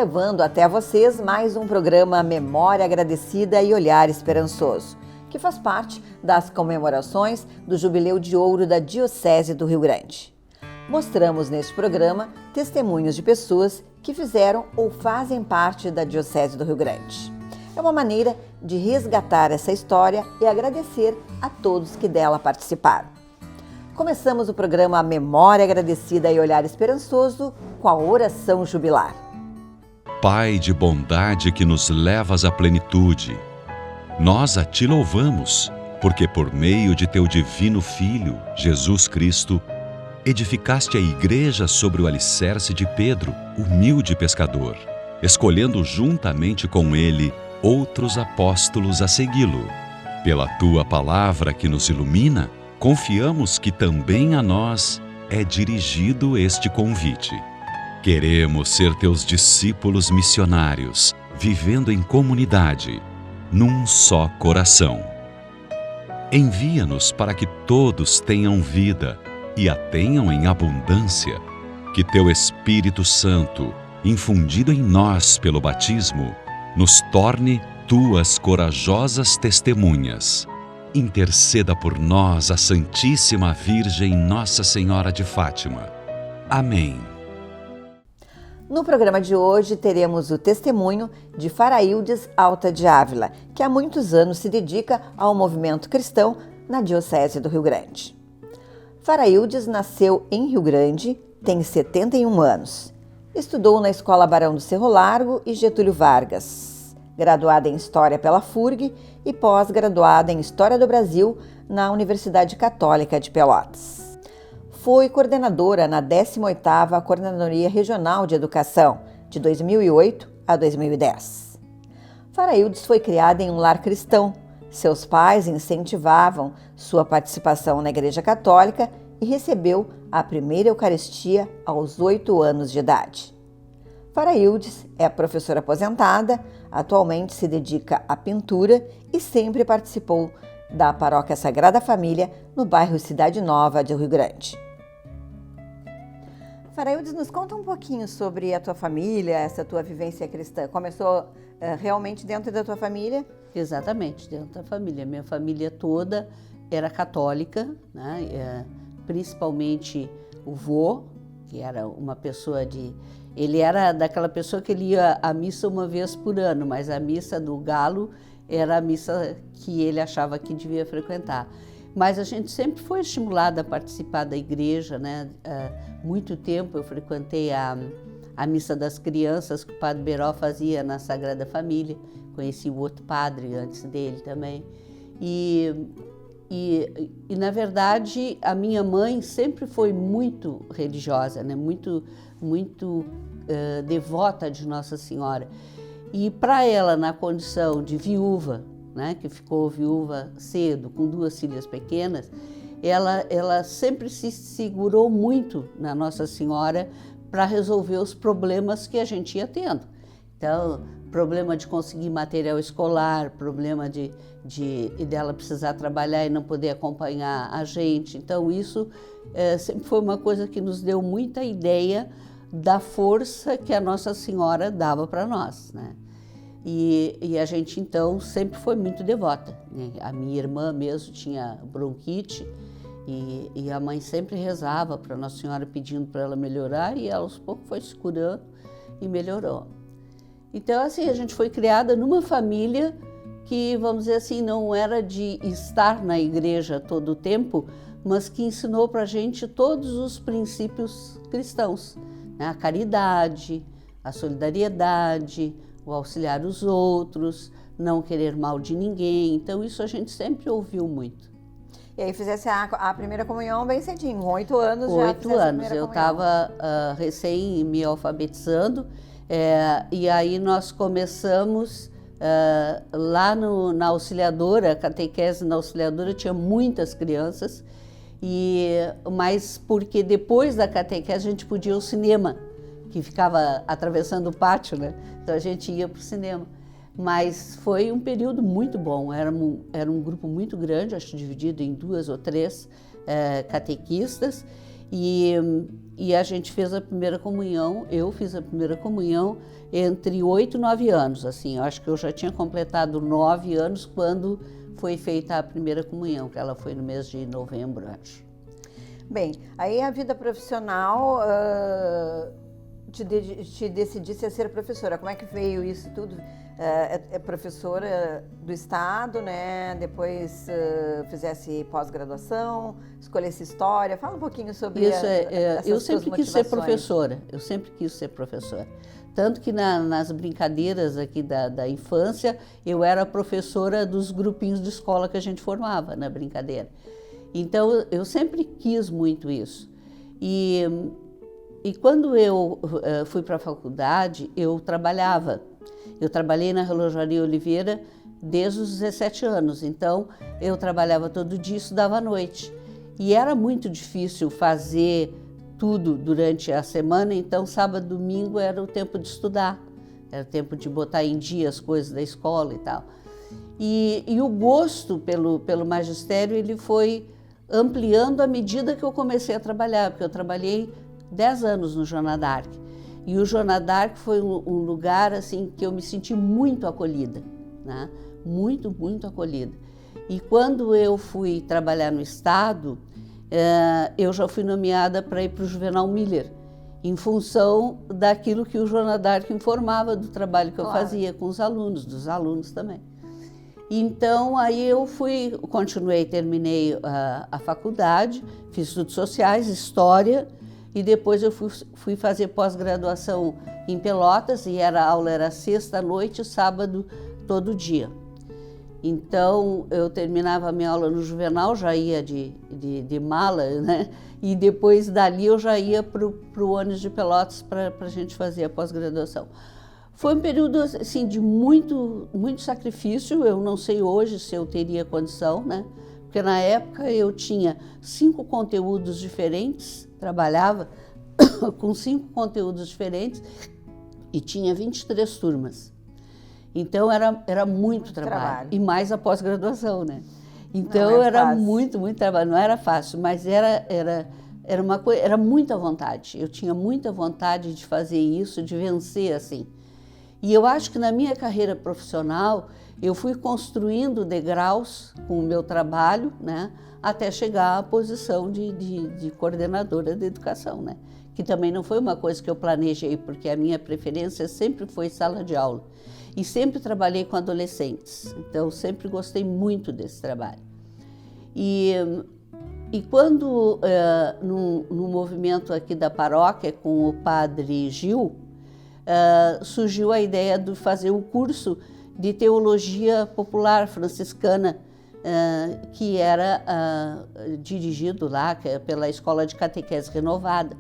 levando até vocês mais um programa Memória Agradecida e Olhar Esperançoso, que faz parte das comemorações do Jubileu de Ouro da Diocese do Rio Grande. Mostramos neste programa testemunhos de pessoas que fizeram ou fazem parte da Diocese do Rio Grande. É uma maneira de resgatar essa história e agradecer a todos que dela participaram. Começamos o programa Memória Agradecida e Olhar Esperançoso com a oração jubilar. Pai de bondade que nos levas à plenitude, nós a Ti louvamos, porque por meio de Teu divino Filho, Jesus Cristo, edificaste a Igreja sobre o alicerce de Pedro, humilde pescador, escolhendo juntamente com ele outros apóstolos a segui-lo. Pela Tua palavra que nos ilumina, confiamos que também a nós é dirigido este convite. Queremos ser Teus discípulos missionários, vivendo em comunidade, num só coração. Envia-nos para que todos tenham vida e a tenham em abundância. Que Teu Espírito Santo, infundido em nós pelo batismo, nos torne Tuas corajosas testemunhas. Interceda por nós a Santíssima Virgem Nossa Senhora de Fátima. Amém. No programa de hoje teremos o testemunho de Faraildes Alta de Ávila, que há muitos anos se dedica ao movimento cristão na Diocese do Rio Grande. Faraildes nasceu em Rio Grande, tem 71 anos. Estudou na Escola Barão do Cerro Largo e Getúlio Vargas. Graduada em História pela FURG e pós-graduada em História do Brasil na Universidade Católica de Pelotas. Foi coordenadora na 18ª Coordenadoria Regional de Educação, de 2008 a 2010. Faraildes foi criada em um lar cristão. Seus pais incentivavam sua participação na Igreja Católica e recebeu a primeira Eucaristia aos 8 anos de idade. Faraildes é professora aposentada, atualmente se dedica à pintura e sempre participou da Paróquia Sagrada Família no bairro Cidade Nova de Rio Grande. Faraildes, nos conta um pouquinho sobre a tua família, essa tua vivência cristã. Começou realmente dentro da tua família? Exatamente, dentro da família. Minha família toda era católica, né? Principalmente o vô, que era uma pessoa de... Ele era daquela pessoa que ele ia à missa uma vez por ano, mas a missa do Galo era a missa que ele achava que devia frequentar. Mas a gente sempre foi estimulada a participar da igreja, né? Muito tempo eu frequentei a missa das crianças que o Padre Beró fazia na Sagrada Família. Conheci o outro padre antes dele também. E na verdade, a minha mãe sempre foi muito religiosa, né? Muito devota de Nossa Senhora. E para ela, na condição de viúva, né, que ficou viúva cedo, com 2 filhas pequenas, ela sempre se segurou muito na Nossa Senhora para resolver os problemas que a gente ia tendo. Então, problema de conseguir material escolar, problema de dela precisar trabalhar e não poder acompanhar a gente. Então, isso sempre foi uma coisa que nos deu muita ideia da força que a Nossa Senhora dava para nós, né? E a gente, então, sempre foi muito devota, né? A minha irmã mesmo tinha bronquite e a mãe sempre rezava para Nossa Senhora pedindo para ela melhorar e ela aos poucos foi se curando e melhorou. Então, assim, a gente foi criada numa família que, vamos dizer assim, não era de estar na igreja todo o tempo, mas que ensinou para a gente todos os princípios cristãos, né? A caridade, a solidariedade, o auxiliar os outros, não querer mal de ninguém. Então, isso a gente sempre ouviu muito. E aí fizesse a primeira comunhão bem cedinho, com 8 anos já. 8 anos, eu estava recém me alfabetizando. E aí nós começamos lá na auxiliadora, a catequese na auxiliadora tinha muitas crianças, mas porque depois da catequese a gente podia ir ao cinema, que ficava atravessando o pátio, né? Então a gente ia para o cinema. Mas foi um período muito bom, era um grupo muito grande, acho dividido em 2 ou 3 catequistas, E a gente fez a primeira comunhão, eu fiz a primeira comunhão entre 8 e 9 anos, assim, eu acho que eu já tinha completado 9 anos quando foi feita a primeira comunhão, que ela foi no mês de novembro, acho. Bem, aí a vida profissional te decidisse a ser professora. Como é que veio isso tudo? É professora do estado, né? Depois fizesse pós-graduação, escolhesse história. Fala um pouquinho sobre isso. Eu sempre quis ser professora. Tanto que nas brincadeiras aqui da infância, eu era professora dos grupinhos de escola que a gente formava na brincadeira. Então, eu sempre quis muito isso. E quando eu fui para a faculdade, eu trabalhava. Eu trabalhei na Relojaria Oliveira desde os 17 anos, então eu trabalhava todo dia e estudava à noite. E era muito difícil fazer tudo durante a semana, então sábado e domingo era o tempo de estudar, era o tempo de botar em dia as coisas da escola e tal. E o gosto pelo magistério ele foi ampliando à medida que eu comecei a trabalhar, porque eu trabalhei 10 anos no Joana d'Arc. E o Joana d'Arc foi um lugar assim que eu me senti muito acolhida, né? Muito, muito acolhida. E quando eu fui trabalhar no Estado, eu já fui nomeada para ir para o Juvenal Miller, em função daquilo que o Joana d'Arc informava do trabalho que eu fazia com os alunos, dos alunos também. Então, aí eu continuei, terminei a faculdade, fiz estudos sociais, história, e depois eu fui fazer pós-graduação em Pelotas, e a aula era sexta à noite, sábado, todo dia. Então, eu terminava a minha aula no Juvenal, já ia de mala, né? E depois dali eu já ia para o ônibus de Pelotas para a gente fazer a pós-graduação. Foi um período assim, de muito, muito sacrifício, eu não sei hoje se eu teria condição, né? Porque na época eu tinha 5 conteúdos diferentes, trabalhava com 5 conteúdos diferentes e tinha 23 turmas. Então era muito trabalho. E mais a pós-graduação, né? Então era muito, muito trabalho. Não era fácil, mas era muita vontade. Eu tinha muita vontade de fazer isso, de vencer assim. E eu acho que na minha carreira profissional eu fui construindo degraus com o meu trabalho, né, até chegar à posição de coordenadora de educação, né, que também não foi uma coisa que eu planejei, porque a minha preferência sempre foi sala de aula. E sempre trabalhei com adolescentes, então sempre gostei muito desse trabalho. E quando, no movimento aqui da paróquia, com o padre Gil, surgiu a ideia de fazer um curso de teologia popular franciscana, que era dirigido lá pela Escola de Catequese Renovada.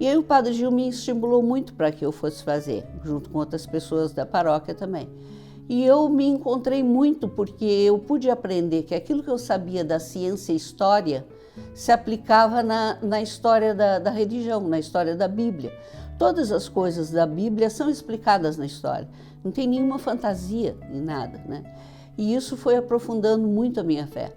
E aí o padre Gil me estimulou muito para que eu fosse fazer, junto com outras pessoas da paróquia também. E eu me encontrei muito porque eu pude aprender que aquilo que eu sabia da ciência e história se aplicava na história da religião, na história da Bíblia. Todas as coisas da Bíblia são explicadas na história, não tem nenhuma fantasia em nada, né? E isso foi aprofundando muito a minha fé.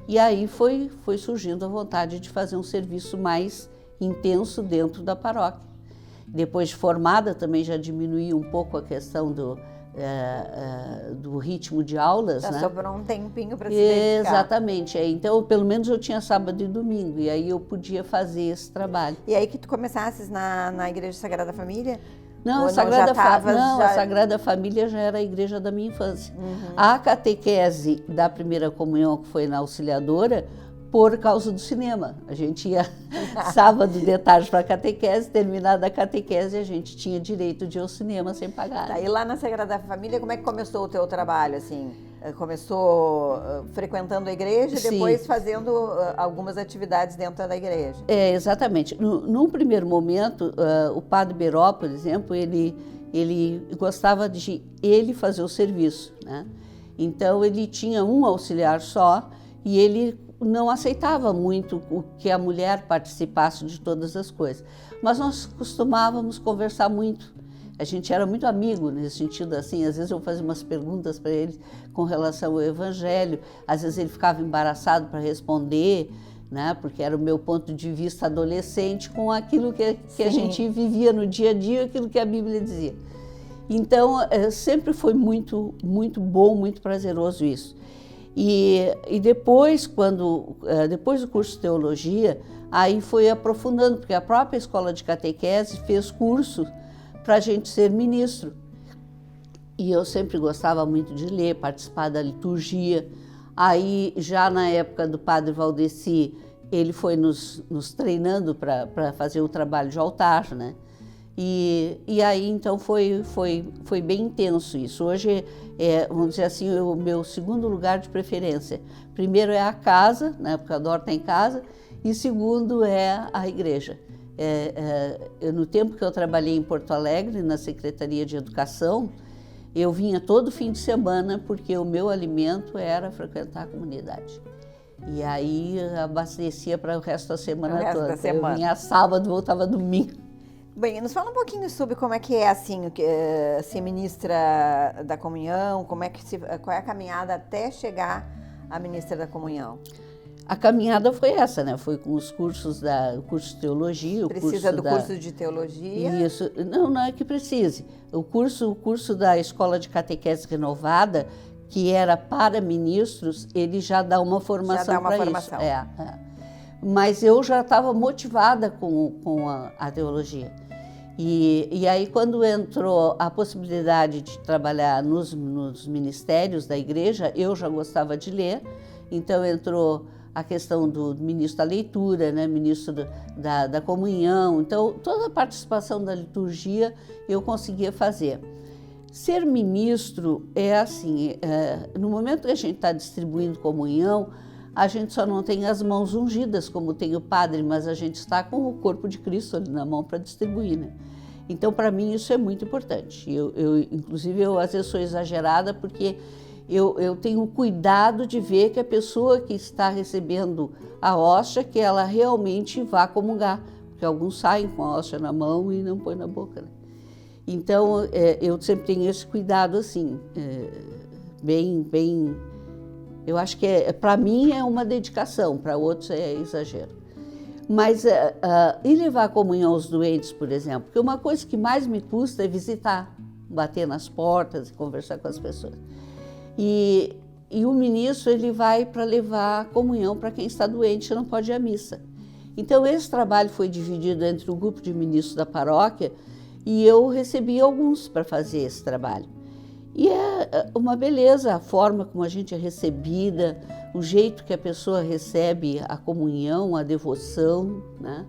E aí foi surgindo a vontade de fazer um serviço mais intenso dentro da paróquia. Depois de formada também já diminuí um pouco a questão do ritmo de aulas, já né? sobrou um tempinho para se dedicar. Exatamente. Então, pelo menos eu tinha sábado e domingo, e aí eu podia fazer esse trabalho. E aí que tu começasses na Igreja Sagrada Família? Não, a Sagrada Família já era a igreja da minha infância. Uhum. A catequese da primeira comunhão, que foi na Auxiliadora, por causa do cinema. A gente ia sábado de tarde para a catequese, terminada a catequese, a gente tinha direito de ir ao cinema sem pagar. Tá, e lá na Sagrada Família, como é que começou o teu trabalho, assim? Começou frequentando a igreja e depois fazendo algumas atividades dentro da igreja? Exatamente. Num primeiro momento, o padre Beró, por exemplo, ele gostava de ele fazer o serviço, né? Então, ele tinha um auxiliar só e ele não aceitava muito que a mulher participasse de todas as coisas. Mas nós costumávamos conversar muito. A gente era muito amigo nesse sentido, assim, às vezes eu fazia umas perguntas para ele com relação ao Evangelho, às vezes ele ficava embaraçado para responder, né? Porque era o meu ponto de vista adolescente com aquilo que a gente vivia no dia a dia, aquilo que a Bíblia dizia. Então, sempre foi muito, muito bom, muito prazeroso isso. E depois, depois do curso de teologia, aí foi aprofundando, porque a própria escola de catequese fez curso para a gente ser ministro. E eu sempre gostava muito de ler, participar da liturgia. Aí, já na época do padre Valdeci, ele foi nos treinando para fazer o trabalho de altar, né? E aí, então, foi bem intenso isso. Hoje, vamos dizer assim, o meu segundo lugar de preferência. Primeiro é a casa, né, porque eu adoro estar em casa, e segundo é a igreja. No tempo que eu trabalhei em Porto Alegre, na Secretaria de Educação, eu vinha todo fim de semana, porque o meu alimento era frequentar a comunidade. E aí, abastecia para o resto da semana toda. Eu vinha sábado, voltava domingo. Bem, nos fala um pouquinho sobre como é que é assim, ser ministra da comunhão, qual é a caminhada até chegar a ministra da comunhão? A caminhada foi essa, né? Foi com os cursos o curso de teologia. Precisa do curso de teologia? Isso. Não é que precise. O curso da Escola de Catequese Renovada, que era para ministros, ele já dá uma formação para isso. Mas eu já estava motivada com a teologia. E aí, quando entrou a possibilidade de trabalhar nos ministérios da igreja, eu já gostava de ler, então entrou a questão do ministro da leitura, né, ministro da comunhão, então toda a participação da liturgia eu conseguia fazer. Ser ministro é assim, no momento que a gente está distribuindo comunhão, a gente só não tem as mãos ungidas, como tem o padre, mas a gente está com o corpo de Cristo ali na mão para distribuir, né? Então, para mim, isso é muito importante. Inclusive, eu às vezes sou exagerada, porque eu tenho cuidado de ver que a pessoa que está recebendo a hóstia, que ela realmente vá comungar, porque alguns saem com a hóstia na mão e não põem na boca, né? Então, eu sempre tenho esse cuidado, assim, bem... Eu acho que para mim é uma dedicação, para outros é exagero. Mas e levar a comunhão aos doentes, por exemplo? Porque uma coisa que mais me custa é visitar, bater nas portas e conversar com as pessoas. E o ministro, ele vai para levar a comunhão para quem está doente e não pode ir à missa. Então, esse trabalho foi dividido entre o grupo de ministros da paróquia e eu recebi alguns para fazer esse trabalho. E é uma beleza a forma como a gente é recebida, o jeito que a pessoa recebe a comunhão, a devoção, né?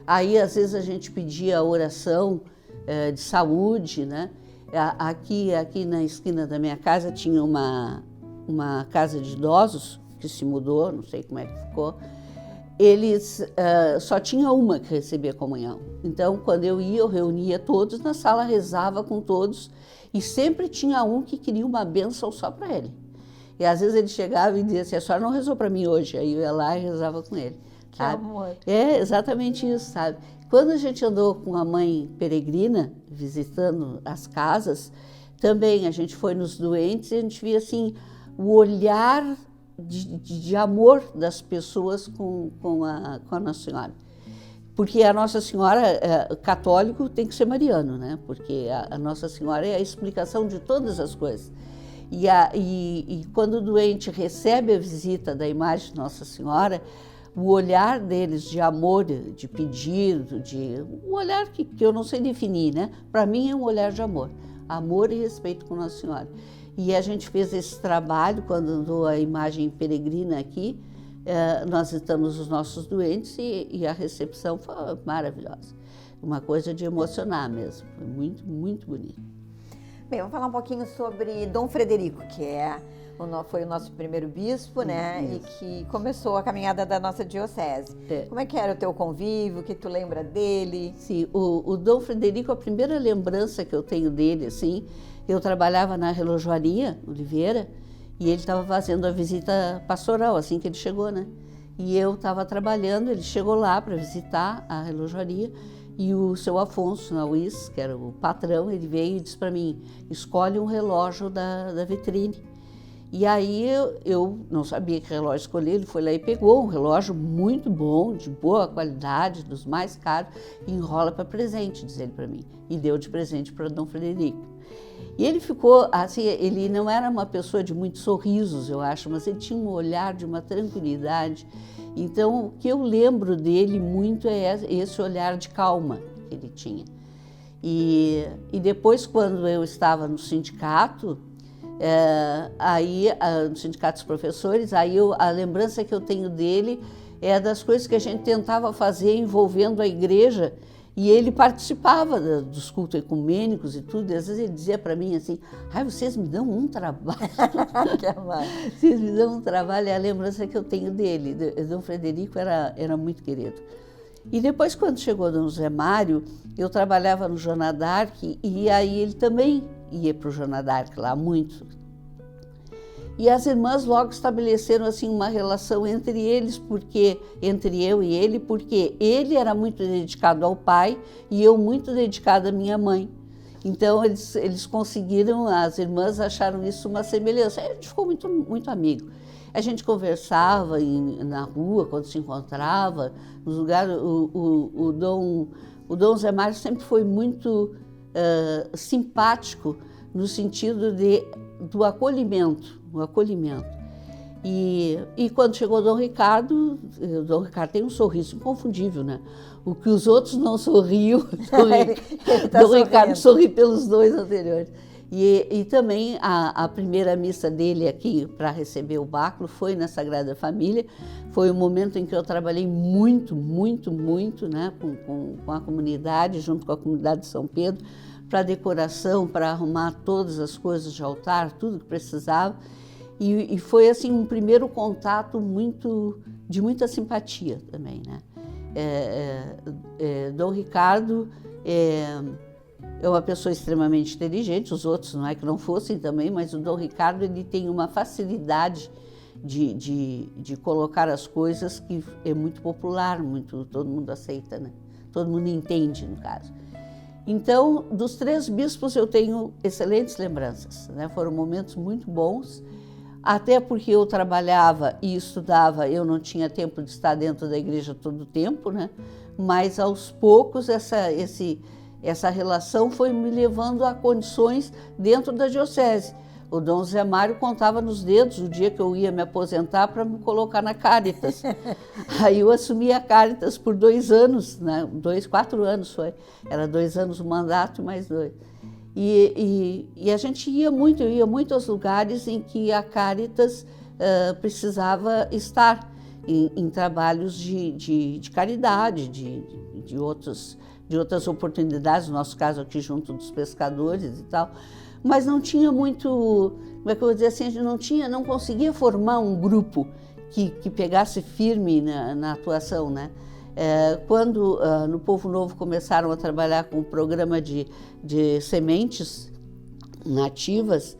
Aí, às vezes, a gente pedia a oração de saúde, né? Aqui na esquina da minha casa tinha uma casa de idosos que se mudou, não sei como é que ficou. Eles só tinha uma que recebia comunhão. Então, quando eu ia, eu reunia todos na sala, rezava com todos e sempre tinha um que queria uma bênção só para ele. E às vezes ele chegava e dizia assim: a senhora não rezou para mim hoje? Aí eu ia lá e rezava com ele. Que amor! É exatamente isso, sabe? Quando a gente andou com a mãe peregrina, visitando as casas, também a gente foi nos doentes e a gente via assim, o olhar de amor das pessoas com a Nossa Senhora. Porque a Nossa Senhora, católico, tem que ser mariano, né? Porque a Nossa Senhora é a explicação de todas as coisas. E quando o doente recebe a visita da imagem de Nossa Senhora, o olhar deles de amor, de pedido, um olhar que eu não sei definir, né? Para mim é um olhar de amor e respeito com Nossa Senhora. E a gente fez esse trabalho quando andou a imagem peregrina aqui. Nós visitamos os nossos doentes e a recepção foi maravilhosa. Uma coisa de emocionar mesmo, foi muito, muito bonito. Bem, vamos falar um pouquinho sobre Dom Frederico, que foi o nosso primeiro bispo, né? Isso. E que começou a caminhada da nossa diocese. Como é que era o teu convívio? O que tu lembra dele? Sim, o Dom Frederico, a primeira lembrança que eu tenho dele, assim, eu trabalhava na relojoaria Oliveira e ele estava fazendo a visita pastoral, assim que ele chegou, né? E eu estava trabalhando, ele chegou lá para visitar a relojoaria e o seu Afonso, na UIS, que era o patrão, ele veio e disse para mim: escolhe um relógio da vitrine. E aí eu não sabia que relógio escolher, ele foi lá e pegou um relógio muito bom, de boa qualidade, dos mais caros, e enrola para presente, diz ele para mim, e deu de presente para Dom Frederico. E ele ficou, assim, ele não era uma pessoa de muitos sorrisos, eu acho, mas ele tinha um olhar de uma tranquilidade. Então, o que eu lembro dele muito é esse olhar de calma que ele tinha. E depois, quando eu estava no sindicato, no Sindicato dos Professores, a lembrança que eu tenho dele é das coisas que a gente tentava fazer envolvendo a igreja, e ele participava dos cultos ecumênicos e tudo, e às vezes ele dizia para mim assim, vocês me dão um trabalho, vocês me dão um trabalho, é a lembrança que eu tenho dele. Dom Frederico era muito querido. E depois, quando chegou Dom José Mário, eu trabalhava no Joana d'Arc, e aí ele também ia para o Joana d'Arc lá muito. E as irmãs logo estabeleceram assim uma relação entre eles, entre eu e ele, porque ele era muito dedicado ao pai e eu muito dedicada à minha mãe. Então eles conseguiram, as irmãs acharam isso uma semelhança. A gente ficou muito, muito amigo. A gente conversava na rua, quando se encontrava, nos lugares. O Dom Zé Mário sempre foi muito simpático no sentido do acolhimento. E quando chegou o Dom Ricardo tem um sorriso inconfundível, né? O que os outros não sorriam, Dom Ricardo sorri pelos dois anteriores. E também a primeira missa dele aqui para receber o báculo foi na Sagrada Família. Foi um momento em que eu trabalhei muito, muito, muito, né, com a comunidade, junto com a comunidade de São Pedro, para decoração, para arrumar todas as coisas de altar, tudo que precisava. E foi assim um primeiro contato de muita simpatia também, né? Dom Ricardo é uma pessoa extremamente inteligente, os outros não é que não fossem também, mas o Dom Ricardo ele tem uma facilidade de colocar as coisas que é muito popular, todo mundo aceita, né? Todo mundo entende, no caso. Então, dos 3 bispos eu tenho excelentes lembranças, né? Foram momentos muito bons, até porque eu trabalhava e estudava, eu não tinha tempo de estar dentro da igreja todo o tempo, né? Mas aos poucos essa relação foi me levando a condições dentro da diocese. O Dom Zé Mário contava nos dedos o dia que eu ia me aposentar para me colocar na Cáritas. Aí eu assumi a Cáritas por 2 anos, né? 4 anos foi. Era 2 anos o mandato e mais 2. E a gente eu ia muito aos lugares em que a Cáritas precisava estar, em trabalhos de caridade, de outras oportunidades, no nosso caso aqui junto dos pescadores e tal. Mas não tinha muito, como é que eu vou dizer assim, a gente não conseguia formar um grupo que pegasse firme na atuação, né? Quando no Povo Novo começaram a trabalhar com o programa de sementes nativas,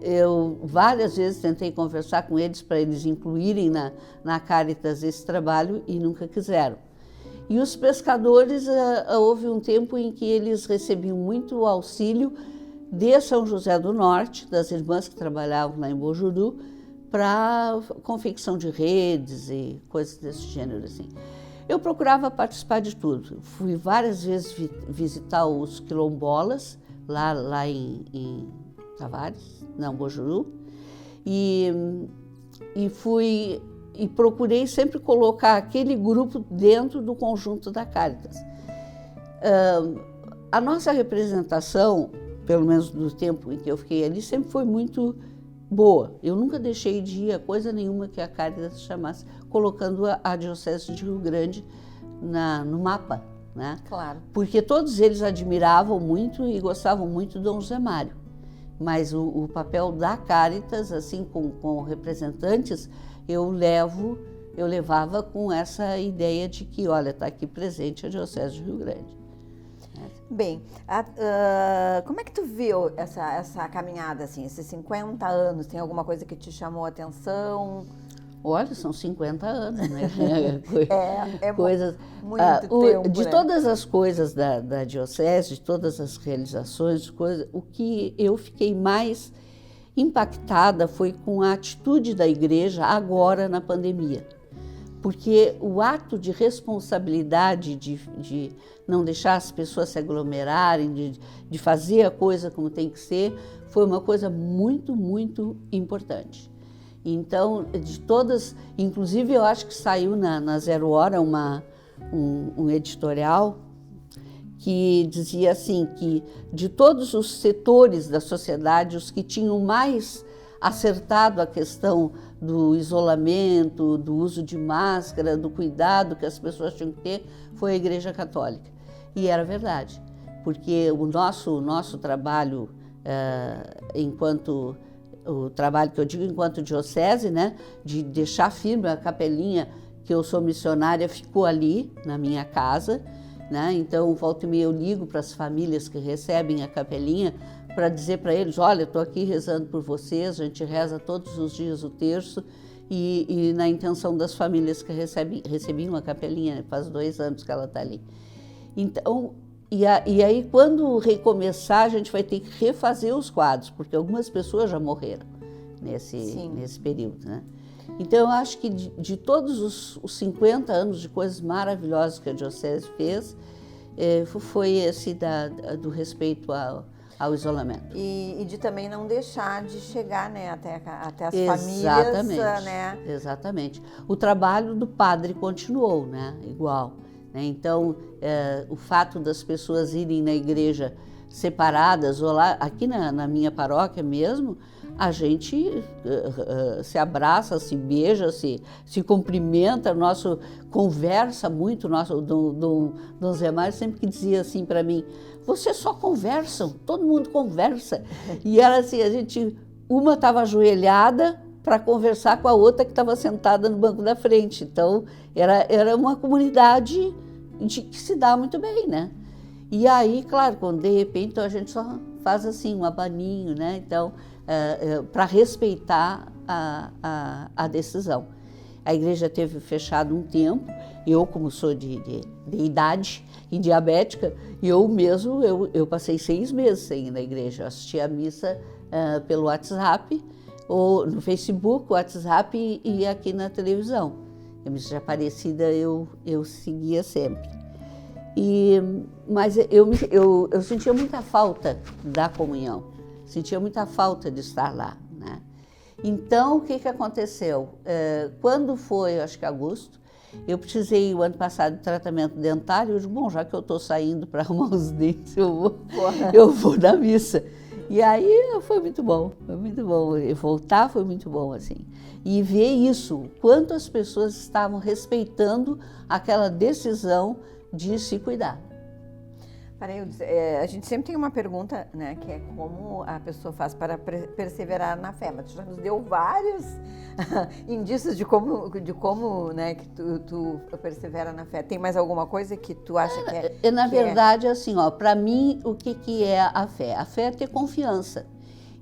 eu várias vezes tentei conversar com eles para eles incluírem na Cáritas esse trabalho e nunca quiseram. E os pescadores, houve um tempo em que eles recebiam muito auxílio de São José do Norte, das irmãs que trabalhavam lá em Bojuru, para confecção de redes e coisas desse gênero assim. Eu procurava participar de tudo. Fui várias vezes visitar os quilombolas, lá em Tavares, não, Bojuru, e procurei sempre colocar aquele grupo dentro do conjunto da Cáritas. A nossa representação, pelo menos do tempo em que eu fiquei ali, sempre foi muito boa. Eu nunca deixei de ir a coisa nenhuma que a Cáritas chamasse, colocando a Diocese de Rio Grande no mapa, né? Claro. Porque todos eles admiravam muito e gostavam muito de Dom José Mário. Mas o papel da Cáritas, assim, com representantes, eu levava com essa ideia de que, olha, está aqui presente a Diocese de Rio Grande. Bem, como é que tu viu essa caminhada, assim, esses 50 anos? Tem alguma coisa que te chamou a atenção? Olha, são 50 anos, né? Coisas, muito tempo, de né? todas as coisas da Diocese, de todas as realizações, o que eu fiquei mais impactada foi com a atitude da igreja agora na pandemia. Porque o ato de responsabilidade de não deixar as pessoas se aglomerarem, de fazer a coisa como tem que ser, foi uma coisa muito, muito importante. Então, de todas, inclusive eu acho que saiu na Zero Hora um editorial que dizia assim, que de todos os setores da sociedade, os que tinham mais acertado a questão do isolamento, do uso de máscara, do cuidado que as pessoas tinham que ter, foi a Igreja Católica. E era verdade, porque o nosso trabalho, o trabalho que eu digo enquanto diocese, né, de deixar firme a capelinha que eu sou missionária, ficou ali na minha casa, né? Então, volta e meia eu ligo para as famílias que recebem a capelinha para dizer para eles, olha, estou aqui rezando por vocês, a gente reza todos os dias o terço e na intenção das famílias que recebiam a capelinha, faz 2 anos que ela está ali. Então, e aí quando recomeçar, a gente vai ter que refazer os quadros, porque algumas pessoas já morreram nesse período, né? Então, eu acho que de todos os 50 anos de coisas maravilhosas que a Diocese fez, foi esse do respeito ao isolamento. E de também não deixar de chegar, né, até as Exatamente, famílias, né? Exatamente. O trabalho do padre continuou, né, igual. Né? Então, o fato das pessoas irem na igreja separadas, ou lá, aqui na minha paróquia mesmo, a gente se abraça, se beija, se cumprimenta, conversa muito. Dom Zé Mário sempre que dizia assim para mim, vocês só conversam, todo mundo conversa. E era assim, uma estava ajoelhada para conversar com a outra que estava sentada no banco da frente. Então, era uma comunidade que se dá muito bem, né? E aí, claro, quando de repente a gente só faz assim, um abaninho, né? Então, para respeitar a decisão. A igreja teve fechado um tempo, eu como sou de idade e diabética, eu passei 6 meses sem ir na igreja. Eu assisti a missa pelo WhatsApp, ou no Facebook, WhatsApp e aqui na televisão. A missa de Aparecida eu seguia sempre. Mas eu sentia muita falta da comunhão, sentia muita falta de estar lá, né? Então, o que aconteceu? Quando foi, acho que agosto, eu precisei, o ano passado, de tratamento dentário. Eu digo, bom, já que eu estou saindo para arrumar os dentes, eu vou na missa. E aí foi muito bom, foi muito bom. E voltar foi muito bom, assim. E ver isso, quanto as pessoas estavam respeitando aquela decisão de se cuidar. A gente sempre tem uma pergunta, né, que é como a pessoa faz para perseverar na fé, mas tu já nos deu vários indícios de como, né, que tu persevera na fé. Tem mais alguma coisa que tu acha que é? Na verdade, assim, para mim, o que é a fé? A fé é ter confiança.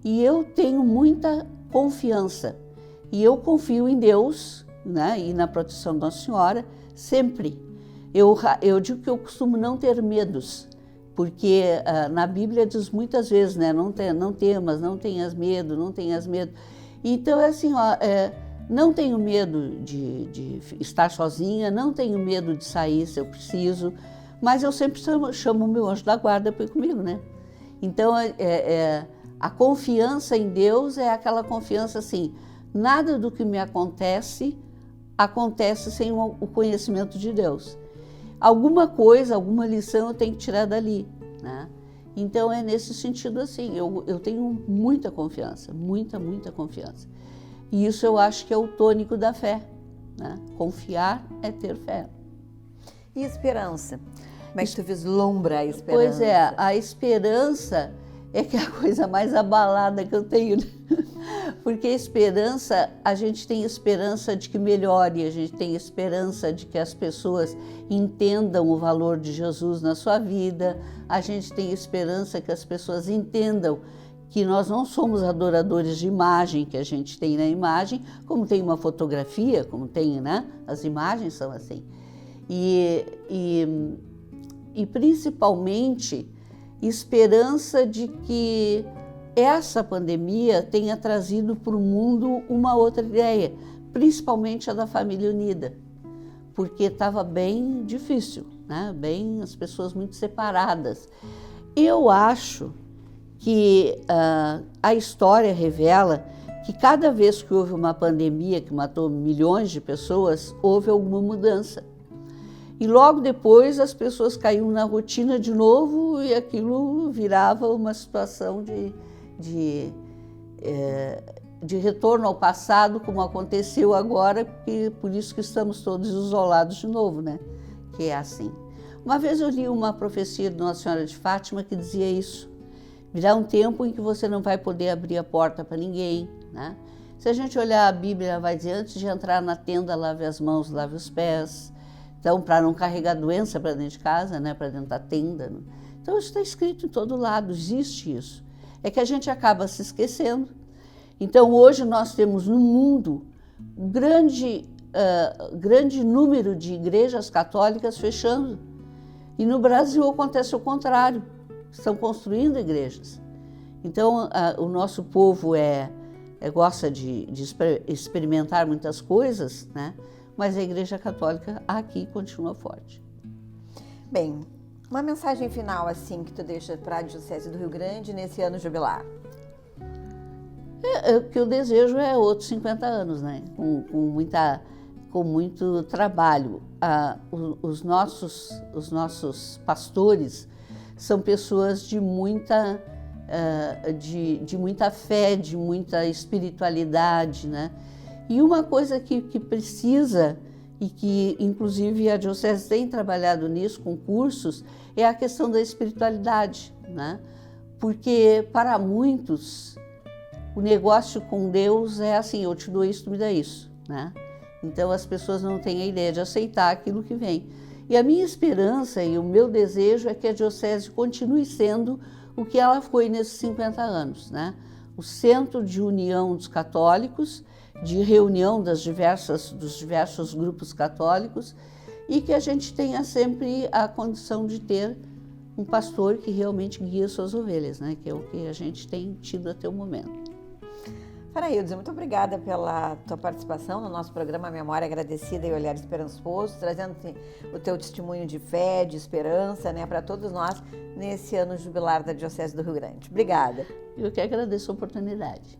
E eu tenho muita confiança. E eu confio em Deus, né, e na proteção da Nossa Senhora, sempre. Eu digo que eu costumo não ter medos, porque na Bíblia diz muitas vezes, né, não temas, não tenhas medo, não tenhas medo. Então é assim, não tenho medo de estar sozinha, não tenho medo de sair se eu preciso, mas eu sempre chamo o meu anjo da guarda para ir comigo, né? Então a confiança em Deus é aquela confiança assim, nada do que me acontece sem o conhecimento de Deus. Alguma coisa, alguma lição eu tenho que tirar dali, né? Então é nesse sentido assim, eu tenho muita confiança, muita confiança. E isso eu acho que é o tônico da fé, né? Confiar é ter fé. E esperança? Como é que tu vislumbra a esperança? Pois é, a esperança é que é a coisa mais abalada que eu tenho. Porque esperança, a gente tem esperança de que melhore, a gente tem esperança de que as pessoas entendam o valor de Jesus na sua vida, a gente tem esperança que as pessoas entendam que nós não somos adoradores de imagem, que a gente tem na imagem, como tem uma fotografia, como tem, né? As imagens são assim. E principalmente esperança de que essa pandemia tenha trazido para o mundo uma outra ideia, principalmente a da família unida, porque estava bem difícil, né? Bem, as pessoas muito separadas. Eu acho que a história revela que cada vez que houve uma pandemia que matou milhões de pessoas, houve alguma mudança. E logo depois as pessoas caíam na rotina de novo e aquilo virava uma situação de retorno ao passado, como aconteceu agora, e por isso que estamos todos isolados de novo, né? Que é assim. Uma vez eu li uma profecia de Nossa Senhora de Fátima que dizia isso: virá um tempo em que você não vai poder abrir a porta para ninguém, né? Se a gente olhar a Bíblia, ela vai dizer, antes de entrar na tenda, lave as mãos, lave os pés. Então, para não carregar doença para dentro de casa, né? Para dentro da tenda. Né? Então, isso está escrito em todo lado, existe isso. É que a gente acaba se esquecendo. Então, hoje nós temos no mundo um grande número de igrejas católicas fechando. E no Brasil acontece o contrário, estão construindo igrejas. Então, o nosso povo gosta de experimentar muitas coisas, né? Mas a Igreja Católica aqui continua forte. Bem, uma mensagem final assim que tu deixa para a Diocese do Rio Grande nesse ano jubilar. O que eu desejo é outros 50 anos, né? Com muito trabalho. Os nossos pastores são pessoas de muita fé, de muita espiritualidade, né? E uma coisa que precisa, e que inclusive a Diocese tem trabalhado nisso com cursos, é a questão da espiritualidade, né? Porque para muitos o negócio com Deus é assim, eu te dou isso, tu me dá isso, né? Então as pessoas não têm a ideia de aceitar aquilo que vem. E a minha esperança e o meu desejo é que a Diocese continue sendo o que ela foi nesses 50 anos, né? O centro de união dos católicos, de reunião dos diversos grupos católicos, e que a gente tenha sempre a condição de ter um pastor que realmente guia suas ovelhas, né? Que é o que a gente tem tido até o momento. Faraildes, muito obrigada pela tua participação no nosso programa Memória Agradecida e Olhar Esperançoso, trazendo o teu testemunho de fé, de esperança, né, para todos nós nesse ano jubilar da Diocese do Rio Grande. Obrigada. Eu que agradeço a oportunidade.